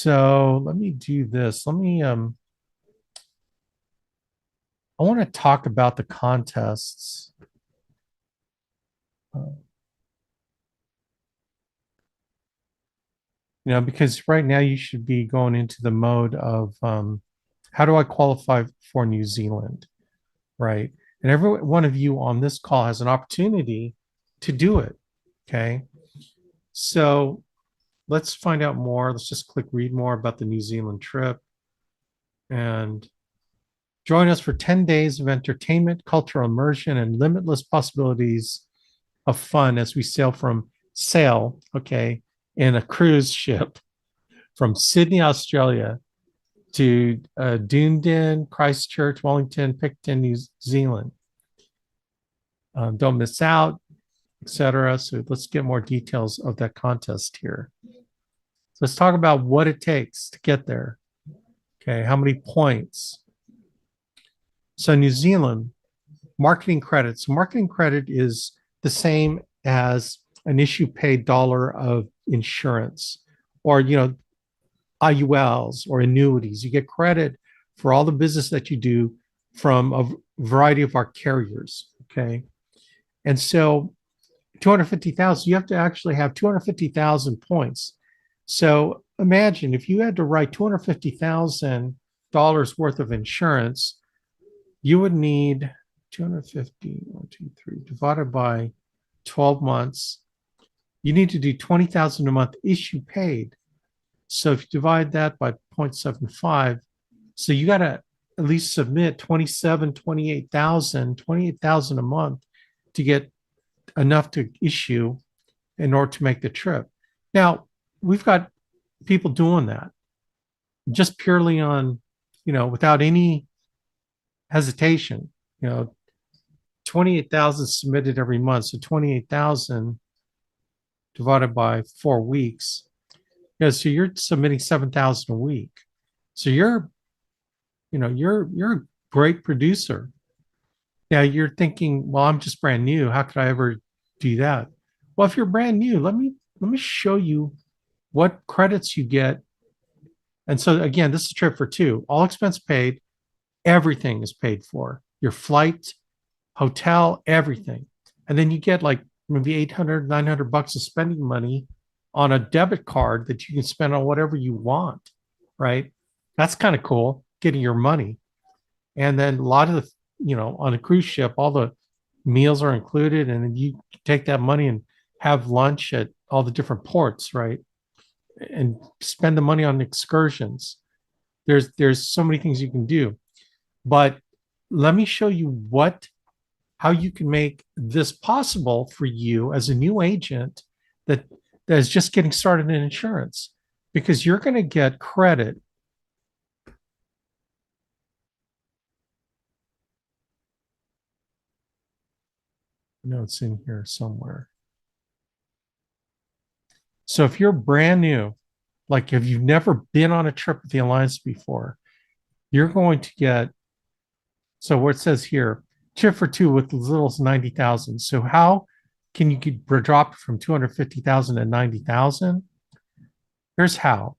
So let me do this. I want to talk about the contests. Uh, because right now you should be going into the mode of how do I qualify for New Zealand, right? And every one of you on this call has an opportunity to do it. Okay. So let's find out more. Let's just click read more about the New Zealand trip and join us for 10 days of entertainment, cultural immersion, and limitless possibilities of fun as we sail, in a cruise ship from Sydney, Australia to Dunedin, Christchurch, Wellington, Picton, New Zealand. Don't miss out, etc. So let's get more details of that contest here. So let's talk about what it takes to get there. Okay, how many points? So New Zealand, marketing credit. So marketing credit is the same as an issue paid dollar of insurance or, IULs or annuities. You get credit for all the business that you do from a variety of our carriers. Okay. And so 250,000, you have to actually have 250,000 points. So imagine if you had to write $250,000 worth of insurance, you would need 250, 1, 2, 3, divided by 12 months. You need to do 20,000 a month issue paid. So if you divide that by 0.75, so you got to at least submit 28,000 a month to get enough to issue in order to make the trip. Now, we've got people doing that just purely on, without any hesitation, 28,000 submitted every month. So 28,000 divided by 4 weeks. So you're submitting 7,000 a week. So you're a great producer. Now you're thinking, well, I'm just brand new. How could I ever do that? Well, if you're brand new, let me show you what credits you get. And so again, this is a trip for two. All expense paid, everything is paid for. Your flight, hotel, everything. And then you get like maybe 800, 900 bucks of spending money on a debit card that you can spend on whatever you want, right? That's kind of cool, getting your money. And then a lot of the, on a cruise ship, all the meals are included. And then you take that money and have lunch at all the different ports, right? And spend the money on excursions. There's so many things you can do. But let me show you how you can make this possible for you as a new agent that is just getting started in insurance, because you're going to get credit. No, it's in here somewhere. So if you're brand new, like if you've never been on a trip with the Alliance before, you're going to get, so what it says here, trip for two with as little as 90,000. So how can you drop from 250,000 to 90,000? Here's how.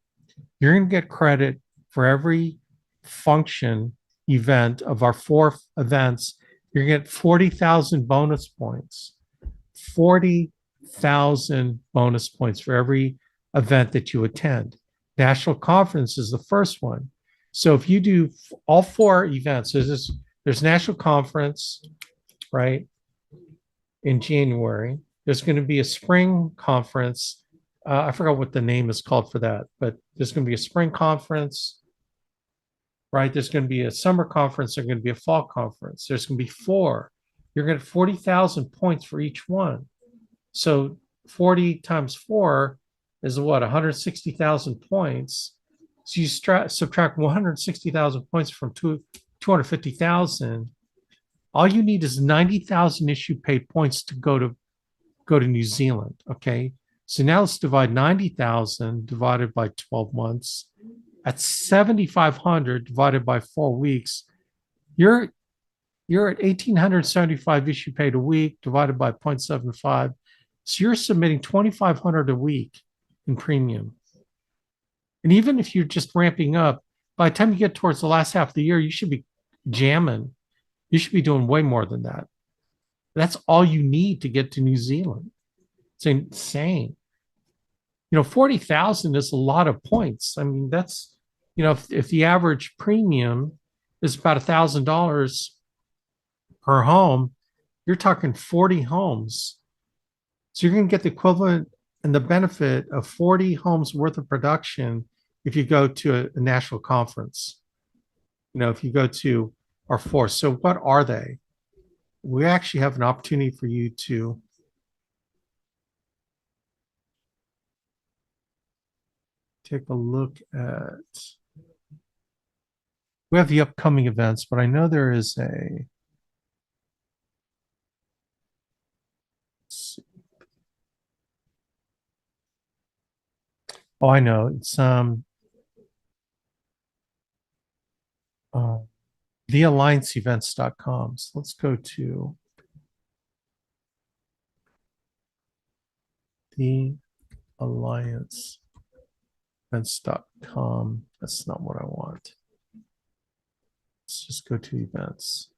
You're going to get credit for every function event of our 4 events. You're going to get 40,000 bonus points. 40,000 bonus points for every event that you attend. National conference is the first one. So if you do all 4 events, there's national conference, right, in January. There's going to be a spring conference. I forgot what the name is called for that, but there's going to be a spring conference, right? There's going to be a summer conference. There's going to be a fall conference. There's going to be 4. You're going to get 40,000 points for each one. So 40 times 4 is what, 160,000 points. So you subtract 160,000 points from 250,000. All you need is 90,000 issue paid points to go to New Zealand. Okay. So now let's divide 90,000 divided by 12 months. At 7,500 divided by 4 weeks, you're at 1,875 issue paid a week divided by 0.75. So you're submitting 2,500 a week in premium. And even if you're just ramping up, by the time you get towards the last half of the year, you should be jamming. You should be doing way more than that. That's all you need to get to New Zealand. It's insane. 40,000 is a lot of points. I mean, that's, if the average premium is about $1,000 per home, you're talking 40 homes. So you're going to get the equivalent and the benefit of 40 homes worth of production if you go to a national conference. If you go to our force. So what are they? We actually have an opportunity for you to take a look at. We have the upcoming events, but I know there is a. Oh, I know. It's uh, theallianceevents.com. So let's go to theallianceevents.com. That's not what I want. Let's just go to events.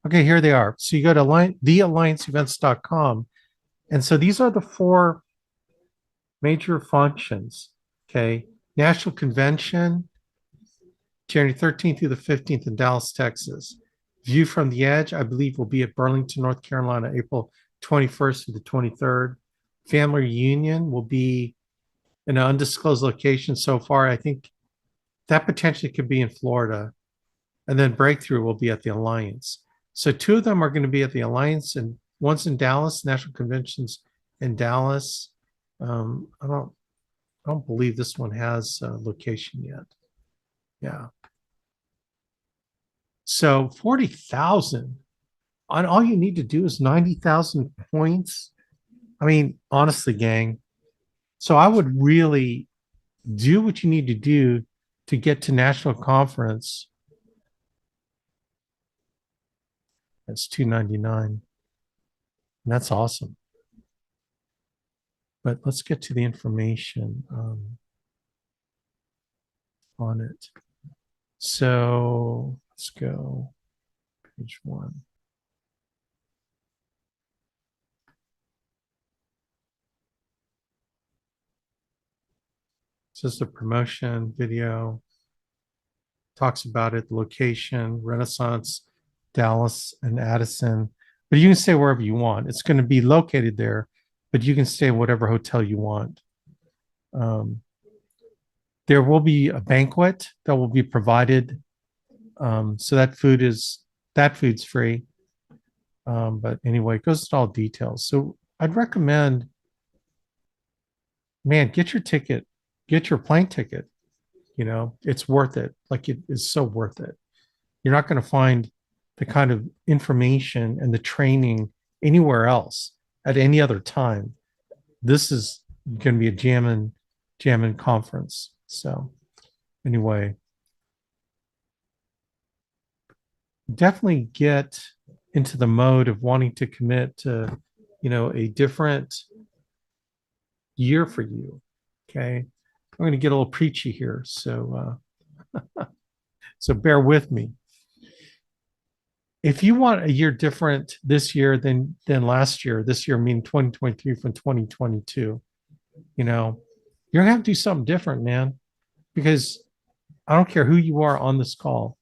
Okay, here they are. So you go to theallianceevents.com. And so these are the four major functions. Okay. National Convention, January 13th through the 15th in Dallas, Texas. View from the Edge, I believe, will be at Burlington, North Carolina, April 21st through the 23rd. Family Reunion will be in an undisclosed location so far. I think that potentially could be in Florida. And then Breakthrough will be at the Alliance. So two of them are going to be at the Alliance, and one's in Dallas, National Conventions in Dallas. I don't believe this one has a location yet. Yeah. So 40,000 on all you need to do is 90,000 points. I mean, honestly, gang. So I would really do what you need to do to get to national conference. That's 299. That's awesome. But let's get to the information on it. So let's go page 1. This is the promotion video. Talks about it, the location, Renaissance, Dallas, and Addison. But you can stay wherever you want. It's going to be located there, but you can stay in whatever hotel you want. There will be a banquet that will be provided. So that food's free. But anyway, it goes to all details. So I'd recommend, man, get your ticket, get your plane ticket. It's worth it. Like it is so worth it. You're not going to find the kind of information and the training anywhere else at any other time. This is going to be a jamming conference. So anyway, definitely get into the mode of wanting to commit to, a different year for you. Okay. I'm going to get a little preachy here. So bear with me. If you want a year different this year than last year, this year meaning 2023 from 2022, you're gonna have to do something different, man. Because I don't care who you are on this call.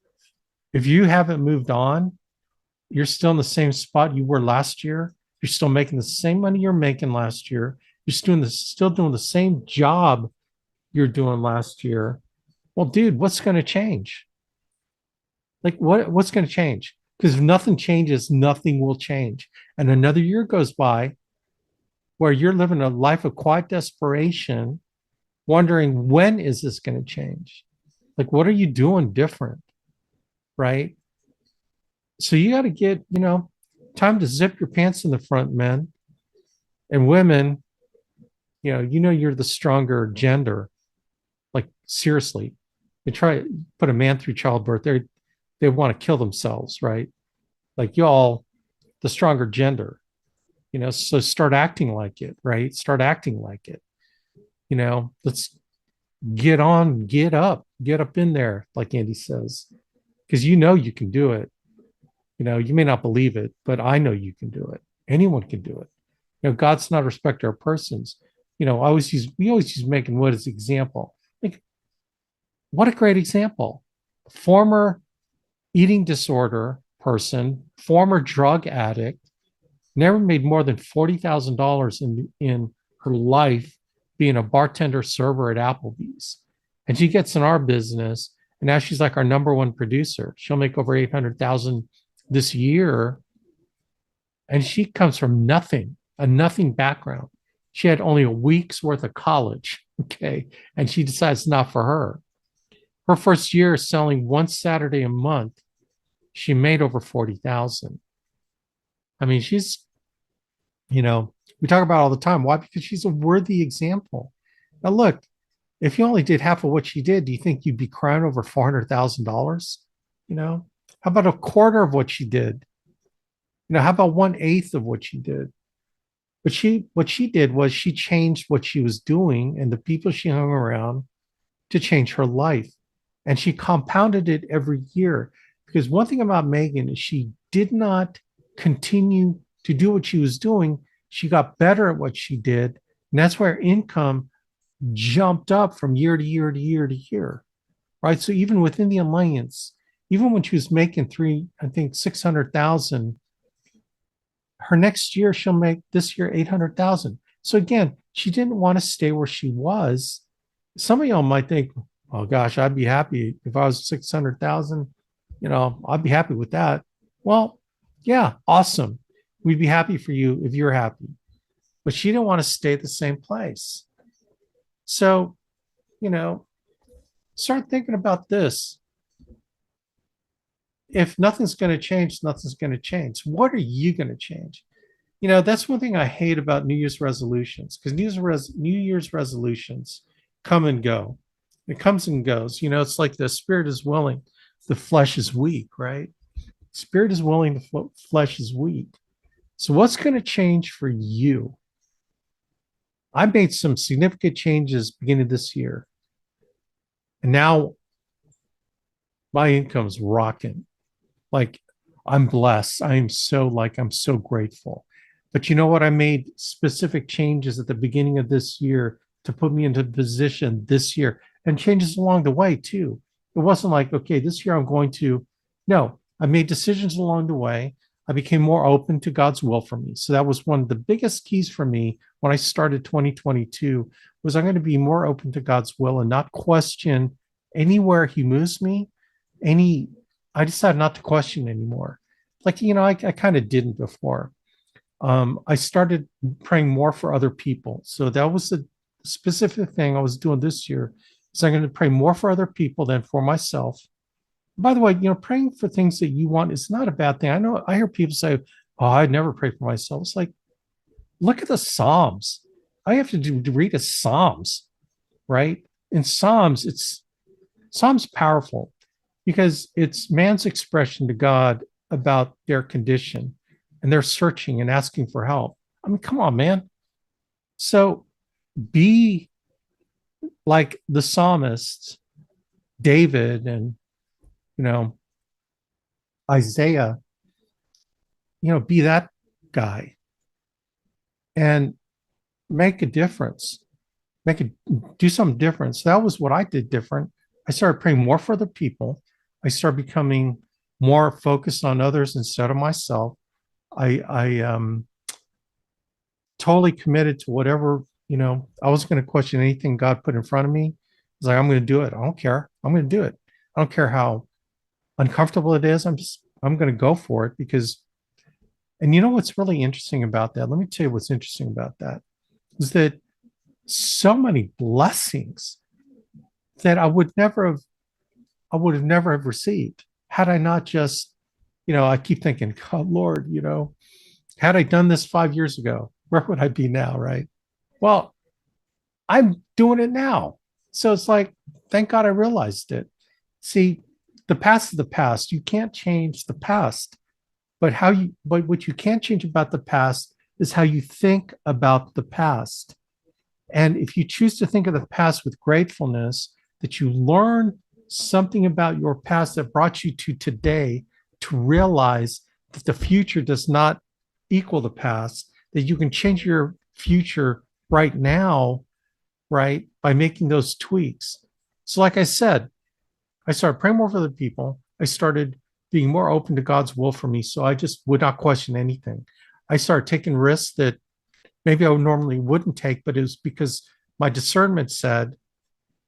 If you haven't moved on, you're still in the same spot you were last year. You're still making the same money you're making last year. You're still doing the same job you're doing last year. Well, dude, what's going to change? Like what's going to change? Because if nothing changes, nothing will change. And another year goes by where you're living a life of quiet desperation, wondering when is this going to change? Like, what are you doing different? Right. So you got to get, time to zip your pants in the front, men and women. You're the stronger gender. Like, seriously, you try to put a man through childbirth, they want to kill themselves, right? Like, y'all, the stronger gender, so start acting like it, right? Start acting like it. Let's get on, get up in there, like Andy says, because you can do it. You may not believe it, but I know you can do it. Anyone can do it. God's not a respecter of persons. We always use Megan Wood as an example. Like, what a great example. Former eating disorder person, former drug addict, never made more than $40,000 in her life being a bartender server at Applebee's. And she gets in our business, and now she's like our number one producer. She'll make over 800,000 this year, and she comes from nothing, a nothing background. She had only a week's worth of college, okay, and she decides not for her. Her first year selling one Saturday a month, she made over 40,000. I mean, we talk about all the time. Why? Because she's a worthy example. Now, look, if you only did half of what she did, do you think you'd be crying over $400,000? How about a quarter of what she did? How about 1/8 of what she did? But what she did was she changed what she was doing and the people she hung around to change her life. And she compounded it every year. Because one thing about Megan is she did not continue to do what she was doing. She got better at what she did. And that's where income jumped up from year to year to year to year. Right. So even within the alliance, even when she was making I think 600,000, her next year she'll make this year 800,000. So again, she didn't want to stay where she was. Some of y'all might think, oh gosh, I'd be happy if I was 600,000. I'd be happy with that. Well, yeah, awesome. We'd be happy for you if you're happy. But she didn't want to stay at the same place. So, you know, start thinking about this. If nothing's going to change, nothing's going to change. What are you going to change? That's one thing I hate about New Year's resolutions, because New Year's resolutions come and go. It comes and goes. It's like the spirit is willing, the flesh is weak, right? Spirit is willing, the flesh is weak. So what's going to change for you? I made some significant changes beginning of this year. And now my income's rocking. Like, I'm blessed. I'm so grateful. But you know what? I made specific changes at the beginning of this year to put me into position this year, and changes along the way too. It wasn't like, okay, this year I'm going to, no, I made decisions along the way. I became more open to God's will for me. So that was one of the biggest keys for me when I started 2022, was I'm going to be more open to God's will and not question anywhere he moves me. I decided not to question anymore. Like, I kind of didn't before. I started praying more for other people. So that was the specific thing I was doing this year. So I'm going to pray more for other people than for myself. By the way, praying for things that you want is not a bad thing. I hear people say, "Oh, I'd never pray for myself." It's like, look at the Psalms. I have to read the Psalms, right? In Psalms powerful because it's man's expression to God about their condition, and they're searching and asking for help. I mean, come on, man. So be like the psalmists, David and, Isaiah, be that guy and make a difference, do something different. So that was what I did different. I started praying more for other people. I started becoming more focused on others instead of myself. I totally committed to whatever, I wasn't going to question anything God put in front of me. I was like, I'm going to do it. I don't care. I'm going to do it. I don't care how uncomfortable it is. I'm going to go for it because, and what's really interesting about that? Let me tell you what's interesting about that is that so many blessings that I would have never have received had I not just, I keep thinking, God, Lord, had I done this 5 years ago, where would I be now? Right. Well, I'm doing it now. So it's like, thank God I realized it. See, the past is the past. You can't change the past, but what you can't change about the past is how you think about the past. And if you choose to think of the past with gratefulness, that you learn something about your past that brought you to today, to realize that the future does not equal the past, that you can change your future right now, right, by making those tweaks. So, like I said, I started praying more for the people. I started being more open to God's will for me. So I just would not question anything. I started taking risks that maybe I normally wouldn't take, but it was because my discernment said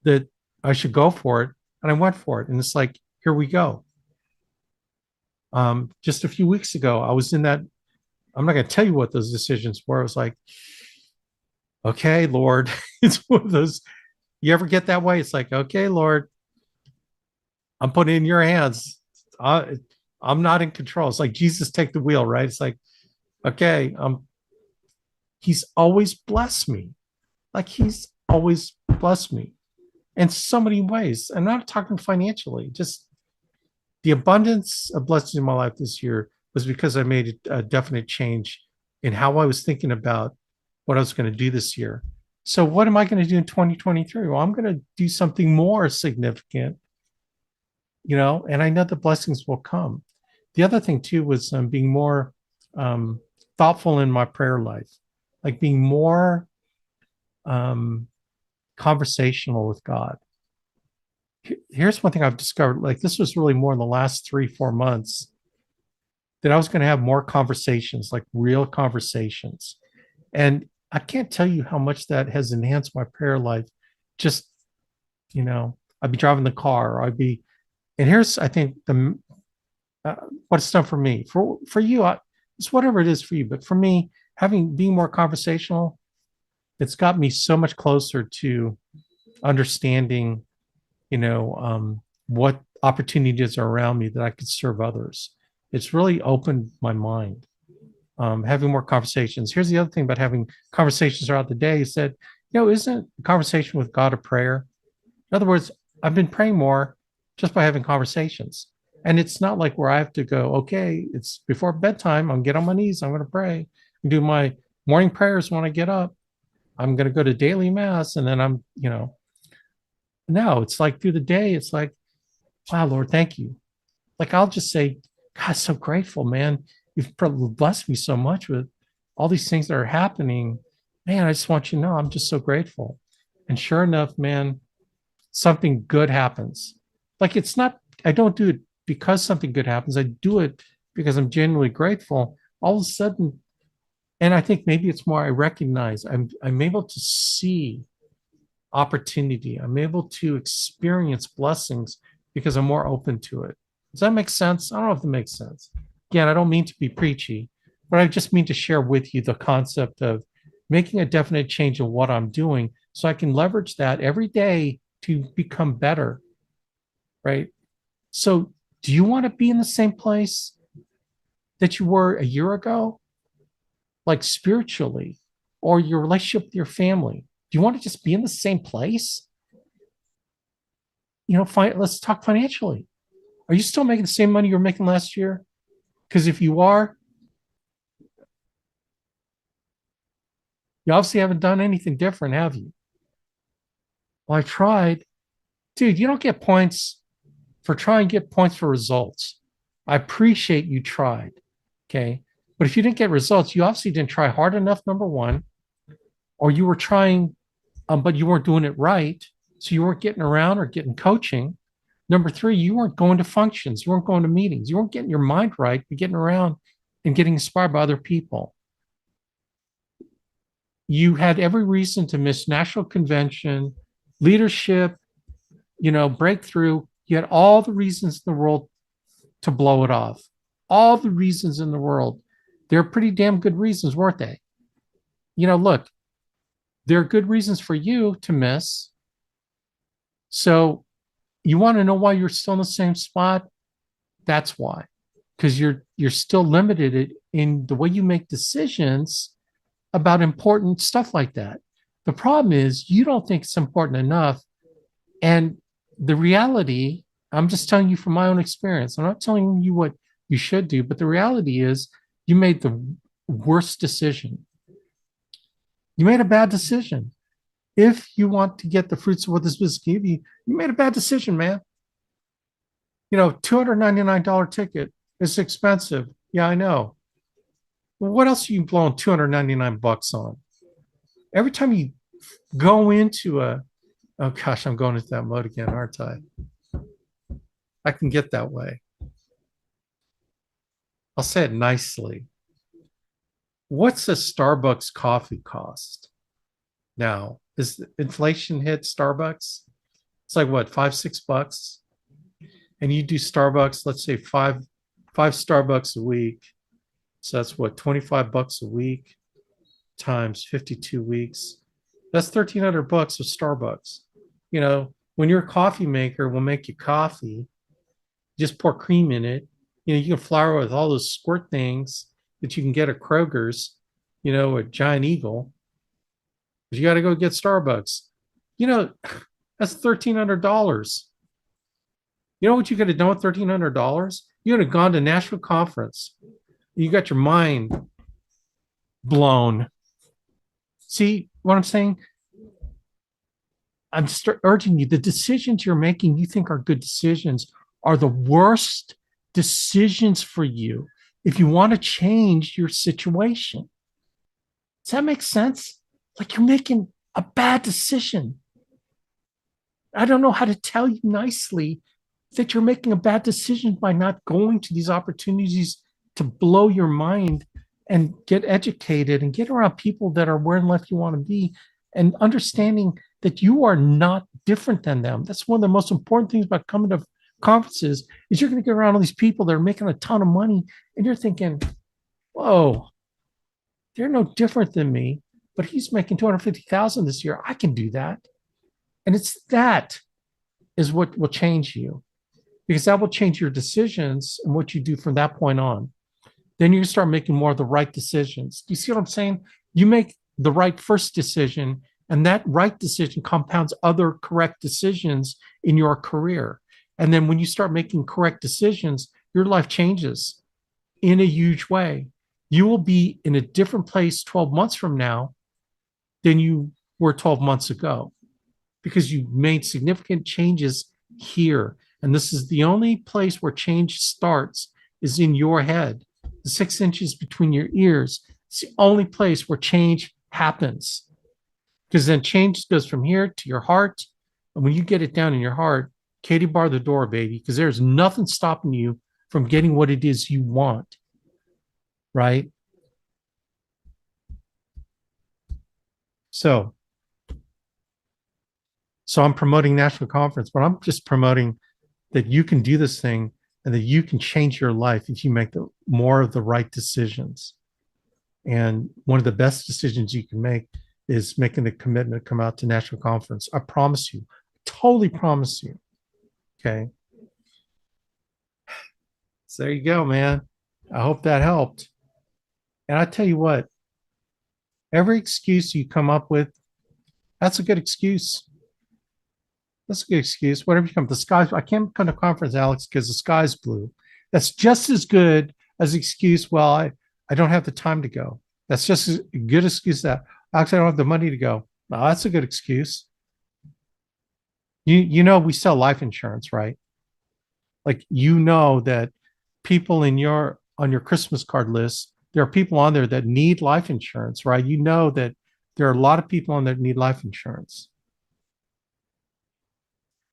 that I should go for it. And I went for it. And it's like, here we go. Just a few weeks ago, I was in that. I'm not going to tell you what those decisions were. I was like, okay, Lord, it's one of those. You ever get that way? It's like, okay, Lord, I'm putting it in your hands. I'm not in control. It's like Jesus take the wheel, right? It's like, okay, he's always blessed me. Like he's always blessed me in so many ways. I'm not talking financially, just the abundance of blessings in my life this year was because I made a definite change in how I was thinking about what I was going to do this year. So, what am I going to do in 2023? Well, I'm going to do something more significant, and I know the blessings will come. The other thing, too, was being more thoughtful in my prayer life, like being more conversational with God. Here's one thing I've discovered, like this was really more in the last 3-4 months, that I was going to have more conversations, like real conversations. And I can't tell you how much that has enhanced my prayer life. Just, I'd be driving the car, or and here's, I think, what it's done for me. For you, it's whatever it is for you. But for me, being more conversational, it's got me so much closer to understanding what opportunities are around me that I could serve others. It's really opened my mind. Having more conversations. Here's the other thing about having conversations throughout the day is that, isn't a conversation with God a prayer? In other words, I've been praying more just by having conversations. And it's not like where I have to go, okay, it's before bedtime. I'm going to get on my knees. I'm going to pray and do my morning prayers when I get up. I'm going to go to daily mass. And then no, it's like through the day, it's like, wow, Lord, thank you. Like I'll just say, God, so grateful, man. You've blessed me so much with all these things that are happening. Man, I just want you to know I'm just so grateful. And sure enough, man, something good happens. Like it's not, I don't do it because something good happens. I do it because I'm genuinely grateful. All of a sudden, and I think maybe it's more I recognize I'm able to see opportunity. I'm able to experience blessings because I'm more open to it. Does that make sense? I don't know if it makes sense. Again, I don't mean to be preachy, but I just mean to share with you the concept of making a definite change in what I'm doing so I can leverage that every day to become better, right? So, do you want to be in the same place that you were a year ago, like spiritually, or your relationship with your family? Do you want to just be in the same place? Let's talk financially. Are you still making the same money you were making last year? Because if you are, you obviously haven't done anything different, have you? Well, I tried. Dude, you don't get points for trying to get points for results. I appreciate you tried. Okay. But if you didn't get results, you obviously didn't try hard enough, number one, or you were trying, but you weren't doing it right. So you weren't getting around or getting coaching. Number three, you weren't going to functions. You weren't going to meetings. You weren't getting your mind right, but getting around and getting inspired by other people. You had every reason to miss national convention, leadership, breakthrough. You had all the reasons in the world to blow it off. All the reasons in the world. They're pretty damn good reasons, weren't they? Look, there are good reasons for you to miss. So you want to know why you're still in the same spot? That's why. Because you're still limited in the way you make decisions about important stuff like that. The problem is you don't think it's important enough. And the reality, I'm just telling you from my own experience. I'm not telling you what you should do, but the reality is you made the worst decision. You made a bad decision. If you want to get the fruits of what this business gave you, you made a bad decision, man. $299 ticket is expensive. Yeah, I know. Well, what else are you blowing 299 bucks on? Every time you go into oh gosh, I'm going into that mode again, aren't I? I can get that way. I'll say it nicely. What's a Starbucks coffee cost now? Is inflation hit Starbucks? It's like what, $5, $6? And you do Starbucks, let's say five Starbucks a week. So that's what, $25 a week times 52 weeks. That's 1,300 bucks of Starbucks. When your coffee maker will make you coffee, just pour cream in it. You can flour with all those squirt things that you can get at Kroger's, a Giant Eagle. But you got to go get Starbucks. You know, that's $1,300. You know what you could have done with $1,300? You could have gone to Nashville Conference. You got your mind blown. See what I'm saying? I'm just urging you, the decisions you're making you think are good decisions are the worst decisions for you if you want to change your situation. Does that make sense? Like you're making a bad decision. I don't know how to tell you nicely that you're making a bad decision by not going to these opportunities to blow your mind and get educated and get around people that are where in life you want to be and understanding that you are not different than them. That's one of the most important things about coming to conferences is you're going to get around all these people that are making a ton of money and you're thinking, whoa, they're no different than me, but he's making 250,000 this year. I can do that. And that is what will change you because that will change your decisions and what you do from that point on. Then you start making more of the right decisions. Do you see what I'm saying? You make the right first decision, and that right decision compounds other correct decisions in your career. And then when you start making correct decisions, your life changes in a huge way. You will be in a different place 12 months from now than you were 12 months ago because you made significant changes here. And this is the only place where change starts is in your head. The 6 inches between your ears. It's the only place where change happens. Because then change goes from here to your heart. And when you get it down in your heart, Katie bar the door, baby, because there's nothing stopping you from getting what it is you want. Right? So I'm promoting National Conference, but I'm just promoting that you can do this thing and that you can change your life if you make more of the right decisions. And one of the best decisions you can make is making the commitment to come out to National Conference. I promise you, totally promise you. Okay. So there you go, man. I hope that helped. And I tell you what, every excuse you come up with, that's a good excuse. That's a good excuse. Whatever you come, the skies. I can't come to conference, Alex, because the sky's blue. That's just as good as excuse. Well, I don't have the time to go. That's just a good excuse that actually I don't have the money to go. No, that's a good excuse. We sell life insurance, right? Like that people on your Christmas card list, there are people on there that need life insurance, right? That there are a lot of people on there that need life insurance.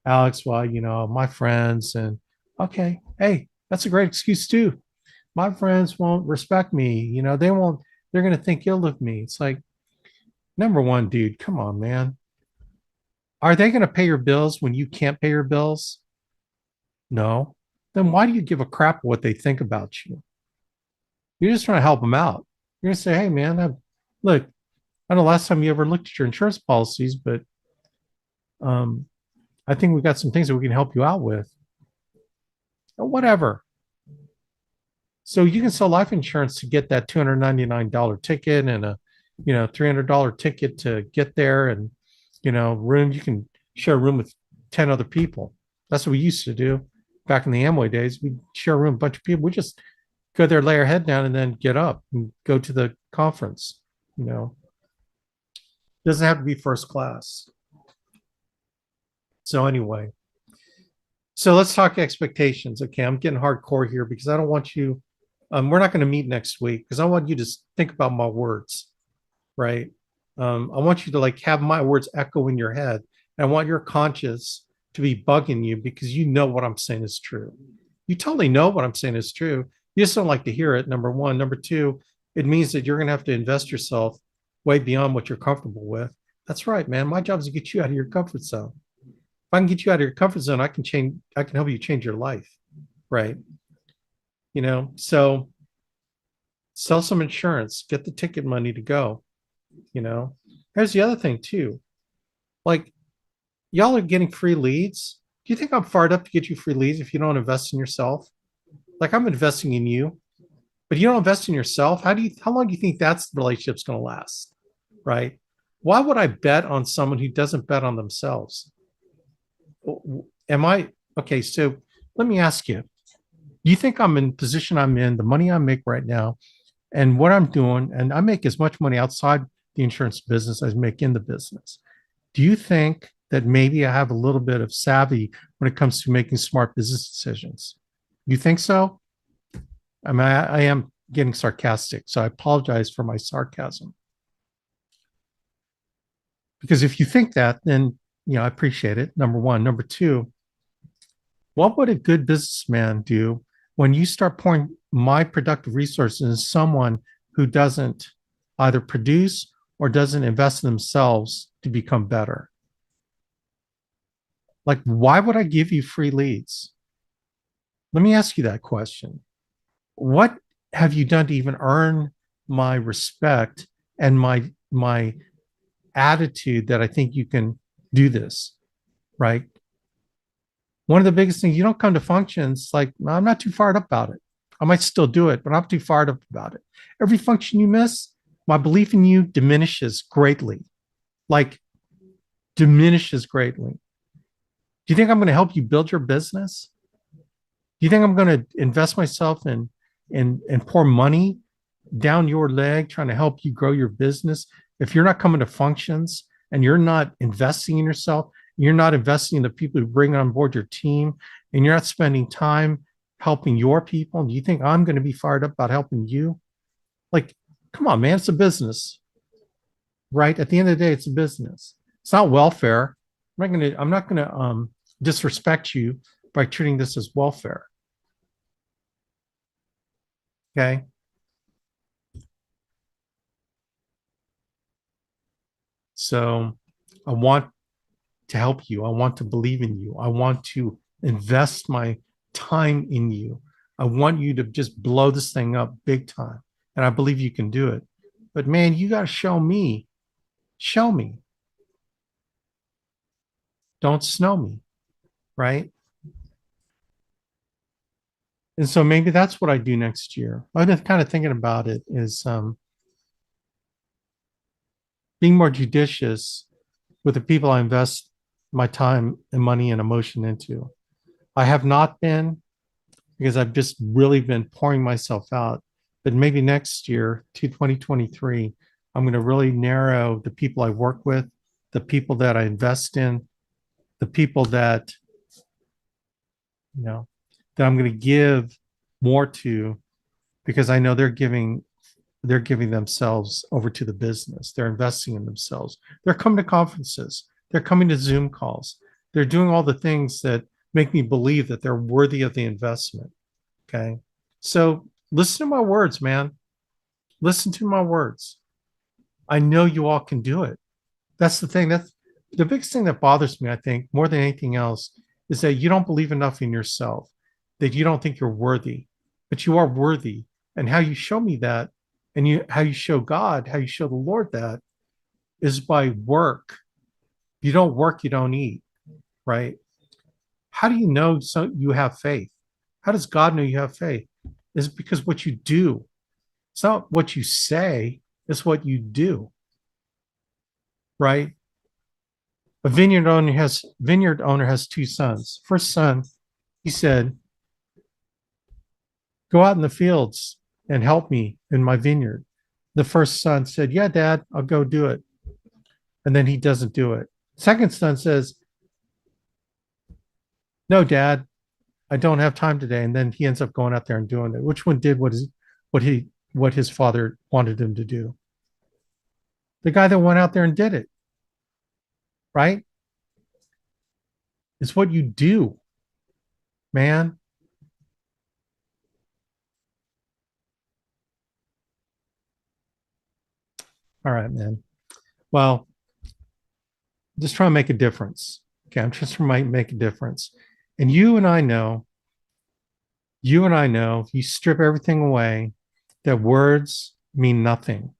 Alex, well, my friends and okay, hey, that's a great excuse too. My friends won't respect me. They're going to think ill of me. It's like, number one, dude, come on, man. Are they going to pay your bills when you can't pay your bills? No. Then why do you give a crap what they think about you? You're just trying to help them out. You're going to say, hey, man, look, I don't know last time you ever looked at your insurance policies, but I think we've got some things that we can help you out with. Or whatever. So you can sell life insurance to get that $299 ticket and a $300 ticket to get there and room. You can share a room with 10 other people. That's what we used to do back in the Amway days. We'd share a room with a bunch of people. We just go there, lay our head down, and then get up and go to the conference. This Doesn't have to be first class. So anyway, so let's talk expectations. Okay, I'm getting hardcore here because I don't want you. We're not going to meet next week because I want you to think about my words, right? I want you to like have my words echo in your head. And I want your conscience to be bugging you because you know what I'm saying is true. You totally know what I'm saying is true. You just don't like to hear it. Number one. Number two, it means that you're going to have to invest yourself way beyond what you're comfortable with. That's right, man. My job is to get you out of your comfort zone. If I can get you out of your comfort zone, I can help you change your life. Right. So sell some insurance, get the ticket money to go. Here's the other thing too. Like y'all are getting free leads. Do you think I'm fired up to get you free leads if you don't invest in yourself? Like I'm investing in you, but you don't invest in yourself. How long do you think that's the relationship's going to last? Right. Why would I bet on someone who doesn't bet on themselves? Am I okay? So let me ask you, you think I'm in the position I'm in, the money I make right now, and what I'm doing, and I make as much money outside the insurance business as I make in the business. Do you think that maybe I have a little bit of savvy when it comes to making smart business decisions? You think so? I mean, I am getting sarcastic, so I apologize for my sarcasm. Because if you think that, then I appreciate it. Number one. Number two, what would a good businessman do when you start pouring my productive resources into someone who doesn't either produce or doesn't invest in themselves to become better? Like, why would I give you free leads? Let me ask you that question. What have you done to even earn my respect and my attitude that I think you can do this, right? One of the biggest things, you don't come to functions like, I'm not too fired up about it. I might still do it, but I'm too fired up about it. Every function you miss, my belief in you diminishes greatly. Like, diminishes greatly. Do you think I'm going to help you build your business? Do you think I'm going to invest myself in and pour money down your leg trying to help you grow your business if you're not coming to functions and you're not investing in yourself, you're not investing in the people who bring on board your team, and you're not spending time helping your people? Do you think I'm going to be fired up about helping you? Like, come on, man, it's a business, right? At the end of the day, it's a business. It's not welfare. I'm not gonna disrespect you by treating this as welfare. Okay. So I want to help you. I want to believe in you. I want to invest my time in you. I want you to just blow this thing up big time. And I believe you can do it. But man, you got to show me. Show me. Don't snow me. Right. And so maybe that's what I do next year. I've been kind of thinking about it is being more judicious with the people I invest my time and money and emotion into. I have not been because I've just really been pouring myself out. But maybe next year, to 2023, I'm going to really narrow the people I work with, the people that I invest in, the people that, that I'm going to give more to because I know they're giving themselves over to the business. They're investing in themselves. They're coming to conferences. They're coming to Zoom calls. They're doing all the things that make me believe that they're worthy of the investment. Okay. So listen to my words, man. Listen to my words. I know you all can do it. That's the thing. That's the biggest thing that bothers me, I think, more than anything else, is that you don't believe enough in yourself, that you don't think you're worthy, but you are worthy. And how you show me that, and how you show God, how you show the Lord that, is by work. If you don't work, you don't eat, right? How do you know so you have faith? How does God know you have faith? Is because what you do. It's not what you say, it's what you do, right? A vineyard owner has two sons. First son, he said, "Go out in the fields and help me in my vineyard." The first son said, "Yeah, Dad, I'll go do it." and then he doesn't do it. Second son says, no, dad, I don't have time today. And then he ends up going out there and doing it. Which one did what his father wanted him to do? The guy that went out there and did it, right? It's what you do, man. All right, man. Well, just trying to make a difference. Okay, I'm just trying to make a difference. And you and I know, if you strip everything away, that words mean nothing.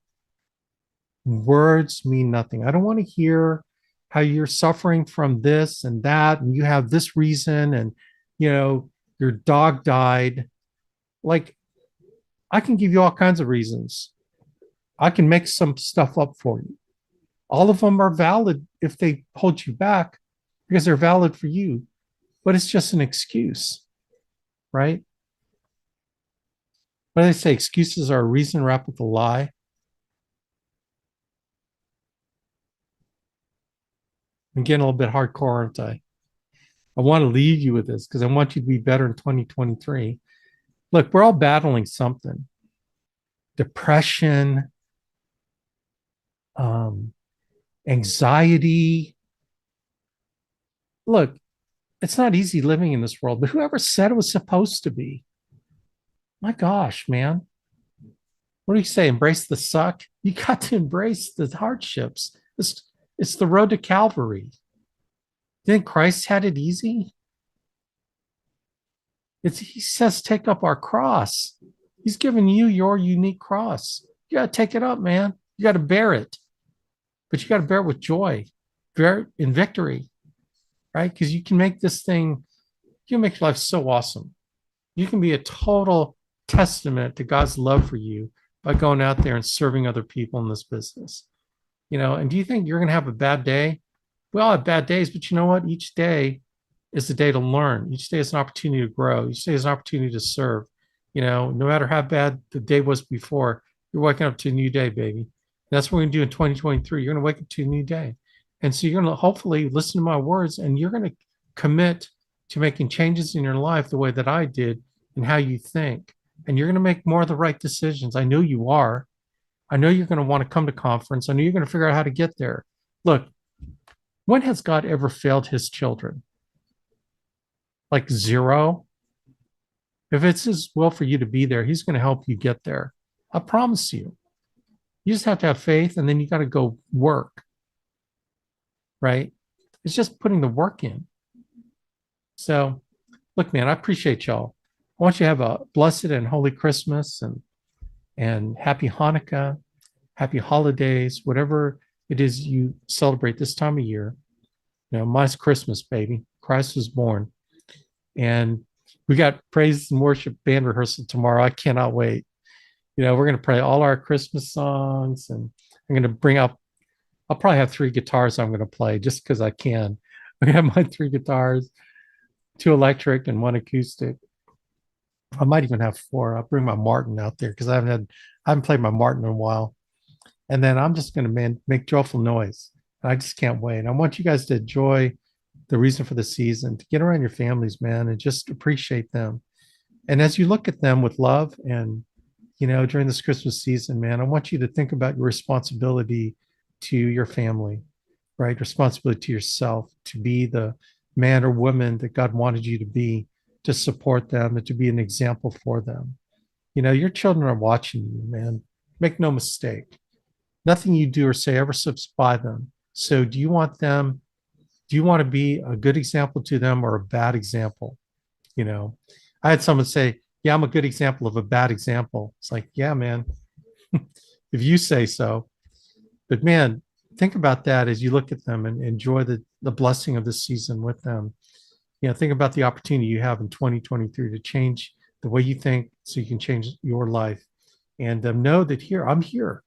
Words mean nothing. I don't want to hear how you're suffering from this and that, and you have this reason, and you know, your dog died. Like, I can give you all kinds of reasons. I can make some stuff up for you. All of them are valid if they hold you back because they're valid for you, but it's just an excuse, right? What do they say? Excuses are a reason wrapped with a lie. I'm getting a little bit hardcore, aren't I? I want to leave you with this because I want you to be better in 2023. Look, we're all battling something: depression, um, anxiety. Look, it's not easy living in this world, but whoever said it was supposed to be? My gosh, man. What do you say? Embrace the suck? You got to embrace the hardships. It's the road to Calvary. Didn't Christ had it easy? He says, take up our cross. He's given you your unique cross. You got to take it up, man. You got to bear it, but you got to bear it with joy, bear it in victory, right? Because you can make this thing, you can make your life so awesome. You can be a total testament to God's love for you by going out there and serving other people in this business. You know, and do you think you're going to have a bad day? We all have bad days, but you know what? Each day is a day to learn. Each day is an opportunity to grow. Each day is an opportunity to serve. You know, no matter how bad the day was before, you're waking up to a new day, baby. And that's what we're going to do in 2023. You're going to wake up to a new day. And so you're going to hopefully listen to my words and you're going to commit to making changes in your life the way that I did and how you think. And you're going to make more of the right decisions. I know you are. I know you're going to want to come to conference. I know you're going to figure out how to get there. Look, when has God ever failed his children? Like zero? If it's his will for you to be there, he's going to help you get there. I promise you. You just have to have faith and then you got to go work, right? It's just putting the work in. So, look, man, I appreciate y'all. I want you to have a blessed and holy Christmas and happy Hanukkah, happy holidays, whatever it is you celebrate this time of year. You know, mine's Christmas, baby. Christ was born. And we got praise and worship band rehearsal tomorrow. I cannot wait. You know, we're going to play all our Christmas songs and I'm going to bring up, I'll probably have 3 guitars I'm going to play just because I can. I have my 3 guitars, 2 electric and 1 acoustic. I might even have 4. I'll bring my Martin out there because I haven't played my Martin in a while. And then I'm just going to make joyful noise. I just can't wait. I want you guys to enjoy the reason for the season, to get around your families, man, and just appreciate them. And as you look at them with love and, you know, during this Christmas season, man, I want you to think about your responsibility to your family, right? Responsibility to yourself, to be the man or woman that God wanted you to be, to support them and to be an example for them. You know, your children are watching you, man. Make no mistake. Nothing you do or say ever slips by them. So do you want to be a good example to them or a bad example? You know, I had someone say, yeah, I'm a good example of a bad example. It's like, yeah, man, if you say so. But man, think about that as you look at them and enjoy the blessing of this season with them. You know, think about the opportunity you have in 2023 to change the way you think so you can change your life. And know that I'm here.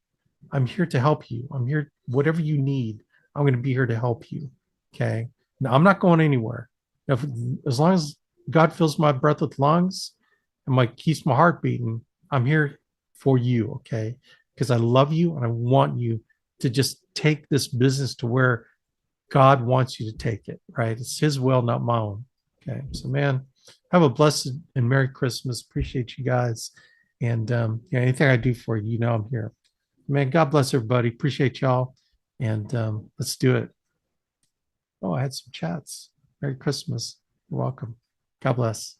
I'm here to help you. I'm here, whatever you need, I'm going to be here to help you. Okay. Now, I'm not going anywhere. As long as God fills my breath with lungs and keeps my heart beating, I'm here for you. Okay. Because I love you and I want you to just take this business to where God wants you to take it, right? It's his will, not my own. Okay. So, man, have a blessed and Merry Christmas. Appreciate you guys. And yeah, anything I do for you, you know I'm here. Man, God bless everybody. Appreciate y'all. And let's do it. Oh, I had some chats. Merry Christmas. You're welcome. God bless.